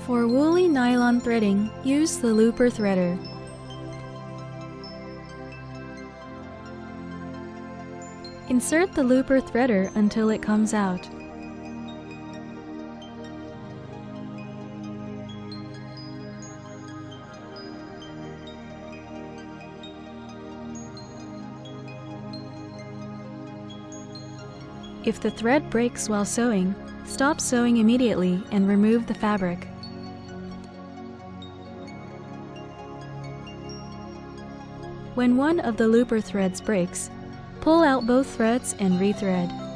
For woolly nylon threading, use the looper threader. Insert the looper threader until it comes out. If the thread breaks while sewing, stop sewing immediately and remove the fabric. When one of the looper threads breaks, pull out both threads and rethread.